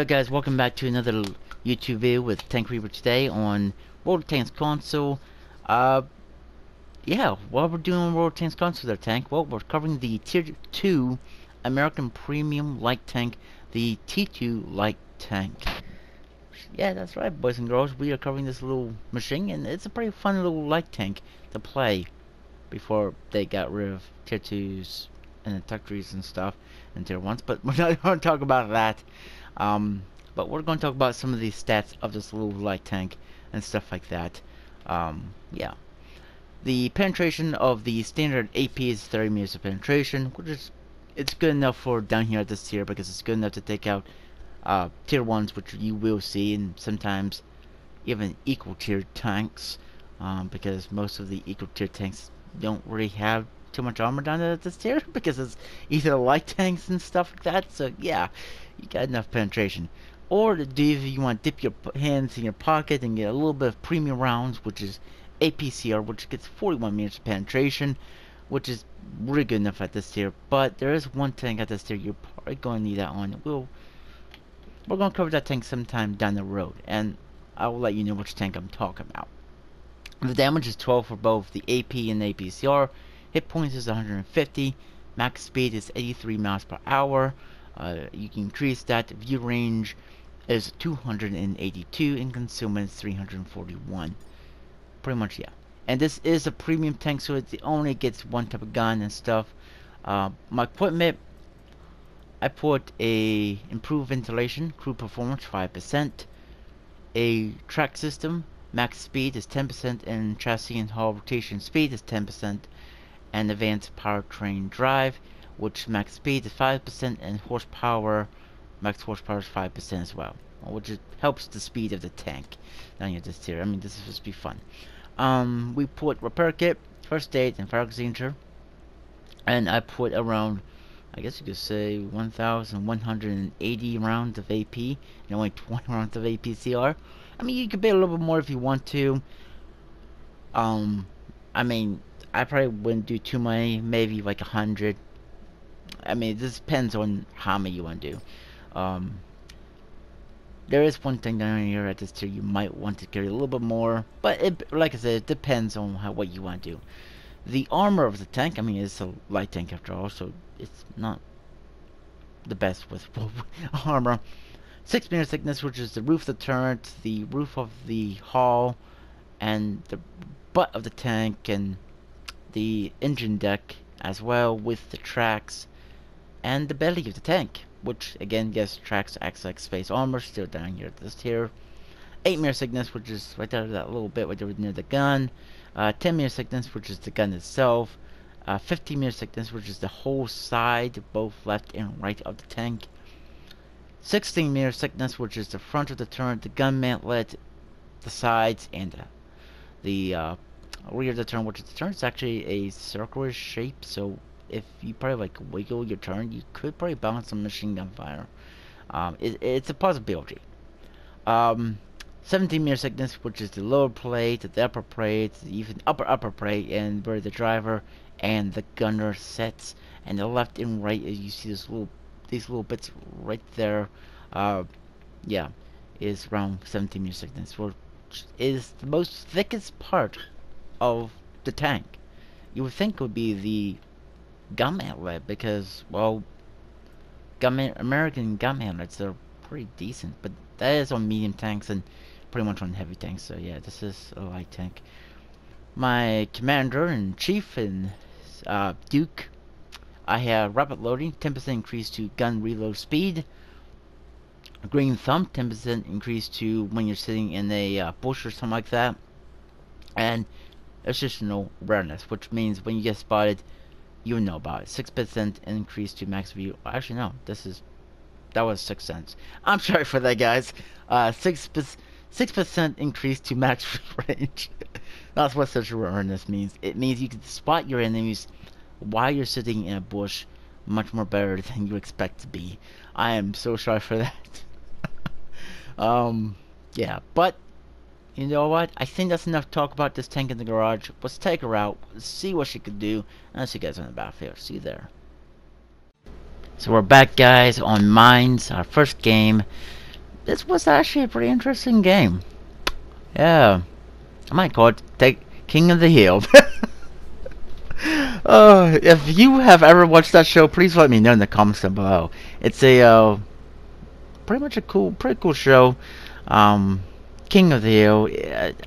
Yo guys, welcome back to another YouTube video with Tank Reaper today on World of Tanks console. Yeah, what we're doing on World of Tanks console there, Tank? Well, we're covering the Tier 2 American Premium Light Tank, the T2 Light Tank. Yeah, that's right, boys and girls, we are covering this little machine, and it's a pretty fun little light tank to play before they got rid of Tier 2s and the Tech 3s and stuff and Tier 1s, but we're not going to talk about that. But we're going to talk about some of the stats of this little light tank and stuff like that. Yeah. The penetration of the standard AP is 30 meters of penetration, which is it's good enough for down here at this tier because it's good enough to take out tier 1s, which you will see, and sometimes even equal tier tanks, because most of the equal tier tanks don't really have too much armor down at this tier because it's either light tanks and stuff like that. So yeah, you got enough penetration. Or if you want to dip your hands in your pocket and get a little bit of premium rounds, which is APCR, which gets 41 meters of penetration, which is really good enough at this tier. But there is one tank at this tier you're probably going to need that on. We're going to cover that tank sometime down the road, and I will let you know which tank I'm talking about. The damage is 12 for both the AP and APCR. Hit points is 150. Max speed is 83 miles per hour. You can increase that. View range is 282 and concealment is 341. Pretty much, yeah. And this is a premium tank, so it only gets one type of gun and stuff. My equipment, I put a improved ventilation, crew performance 5%, a track system, max speed is 10%, and chassis and hull rotation speed is 10%, and advanced powertrain drive, which max speed is 5%, and horsepower, max horsepower is 5% as well, which helps the speed of the tank down here this tier. I mean, this is supposed to be fun. We put repair kit, first aid, and fire extinguisher, and I put around, I guess you could say, 1,180 rounds of AP and only 20 rounds of APCR. I mean, you could pay a little bit more if you want to. I mean, I probably wouldn't do too many, maybe like 100. I mean, this depends on how many you want to do. There is one thing down here at this tier you might want to carry a little bit more, but like I said, it depends on what you want to do. The armor of the tank, I mean, it's a light tank after all, so it's not the best with armor. 6 meter thickness, which is the roof of the turret, the roof of the hull, and the butt of the tank, and the engine deck as well, with the tracks and the belly of the tank, which again, yes, tracks acts like space armor, still down here at this tier. 8 meter thickness, which is right there, that little bit right there near the gun. 10 meter thickness, which is the gun itself. 15 meter thickness, which is the whole side, both left and right of the tank. 16 meter thickness, which is the front of the turret, the gun mantlet, the sides, and the rear of the turret, which is the turret is actually a circular shape, so if you probably like wiggle your turn, you could probably bounce some machine gun fire. It's a possibility. 17 meter thickness, which is the lower plate, the upper plate, even upper plate, and where the driver and the gunner sets, and the left and right, as you see these little bits right there, yeah, is around 17 meter thickness, which is the most thickest part of the tank. You would think it would be the gun mantlet because, well, American gun mantlets are pretty decent, but that is on medium tanks and pretty much on heavy tanks. So yeah, this is a light tank. My commander in chief and Duke, I have rapid loading, 10% increase to gun reload speed. Green thumb, 10% increase to when you're sitting in a bush or something like that. And additional awareness, which means when you get spotted, you know about it. 6% increase to max view. Actually, no, that was 6 cents. I'm sorry for that, guys. 6% increase to max range. That's what such awareness means. It means you can spot your enemies while you're sitting in a bush much more better than you expect to be. I am so sorry for that. Yeah, but you know what? I think that's enough talk about this tank in the garage. Let's take her out, see what she could do, and I'll see you guys on the battlefield. See you there. So we're back, guys, on Mines, our first game. this was actually a pretty interesting game. Yeah, I might call it King of the Hill. If you have ever watched that show, please let me know in the comments down below. It's a pretty much a pretty cool show. Um, King of the Hill.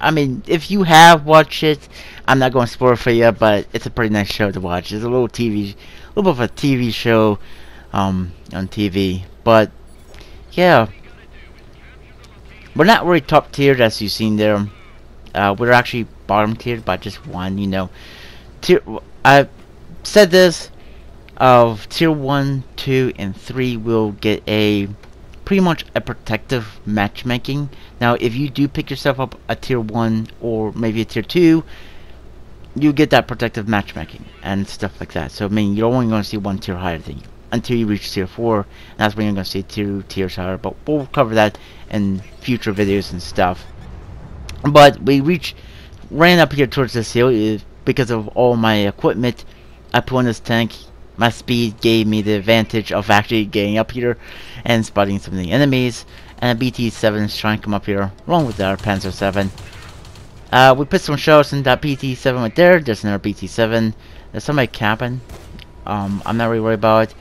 I mean, if you have watched it, I'm not going to spoil it for you, but it's a pretty nice show to watch. It's a little bit of a TV show, on TV. But yeah, we're not really top tiered as you've seen there. We're actually bottom tiered by just one. You know, I said this of tier 1, 2, and 3 will get a pretty much a protective matchmaking. Now if you do pick yourself up a tier 1 or maybe a tier 2, you get that protective matchmaking and stuff like that. So I mean, you're only going to see one tier higher than you until you reach tier 4, and that's when you're going to see 2 tiers higher, but we'll cover that in future videos and stuff. But we ran up here towards this hill because of all my equipment I put on this tank. My speed gave me the advantage of actually getting up here and spotting some of the enemies. And a BT-7 is trying to come up here, along with our Panzer 7. We put some shells in that BT-7 right there. There's another BT-7. There's somebody camping. I'm not really worried about it.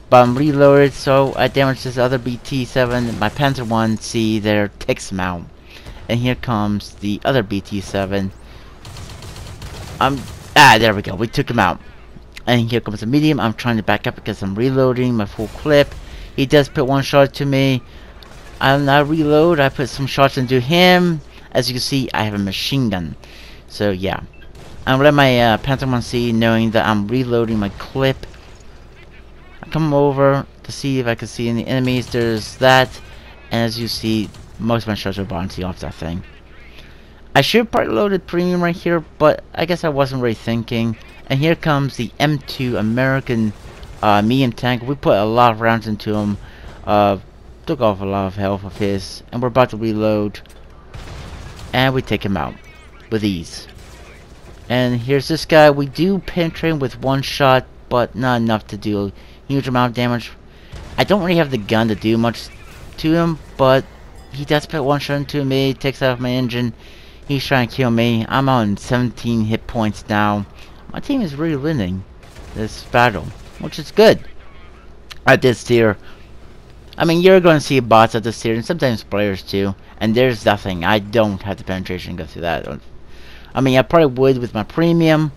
But I'm reloaded, so I damaged this other BT-7. My Panzer 1, see there, takes him out. And here comes the other BT-7. There we go. We took him out. And here comes the medium. I'm trying to back up because I'm reloading my full clip. He does put one shot to me. I'm not reload. I put some shots into him. As you can see, I have a machine gun. So yeah, I'm letting my Panther 1 see, knowing that I'm reloading my clip. I come over to see if I can see any enemies. There's that, and as you see, most of my shots are bouncing off that thing. I should have probably loaded premium right here, but I guess I wasn't really thinking. And here comes the M2 American medium tank. We put a lot of rounds into him. Took off a lot of health of his, and we're about to reload. And we take him out with ease. And here's this guy. We do penetrate him with one shot, but not enough to do a huge amount of damage. I don't really have the gun to do much to him, but he does put one shot into me, takes out my engine. He's trying to kill me. I'm on 17 hit points now. My team is really winning this battle, which is good. At this tier, I mean, you're going to see bots at this tier, and sometimes players too. And there's nothing. I don't have the penetration to go through that. I mean, I probably would with my premium,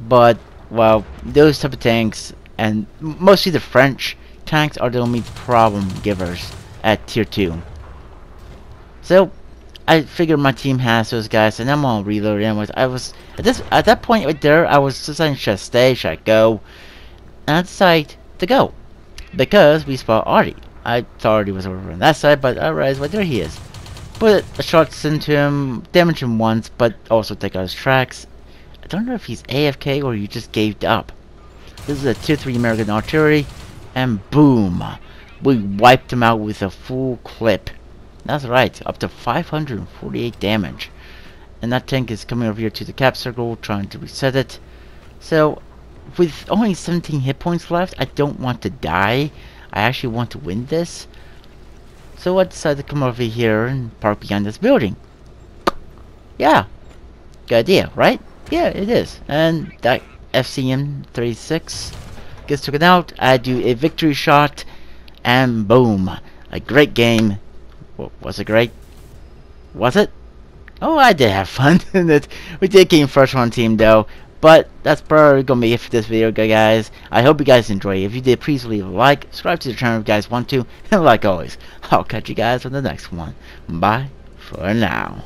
but well, those type of tanks, and mostly the French tanks, are the only problem givers at tier 2. So I figured my team has those guys, and I'm gonna reload anyways. I was at that point right there, I was deciding, should I stay, should I go? And I decided to go because we spot Artie. I thought Artie was over on that side, but I realized, well, there he is. Put a shots into him, damage him once, but also take out his tracks. I don't know if he's AFK or he just gave up. This is a tier 3 American artillery, and boom, we wiped him out with a full clip. That's right, up to 548 damage. And that tank is coming over here to the cap circle, trying to reset it. So, with only 17 hit points left, I don't want to die. I actually want to win this. So I decided to come over here and park behind this building. Yeah, good idea, right? Yeah, it is. And that FCM 36 gets taken out. I do a victory shot, and boom, a great game. Was it great? Was it? Oh, I did have fun in it. We did game first on team though. But that's probably gonna be it for this video, guys. I hope you guys enjoy. If you did, please leave a like, subscribe to the channel if you guys want to, and like always, I'll catch you guys on the next one. Bye for now.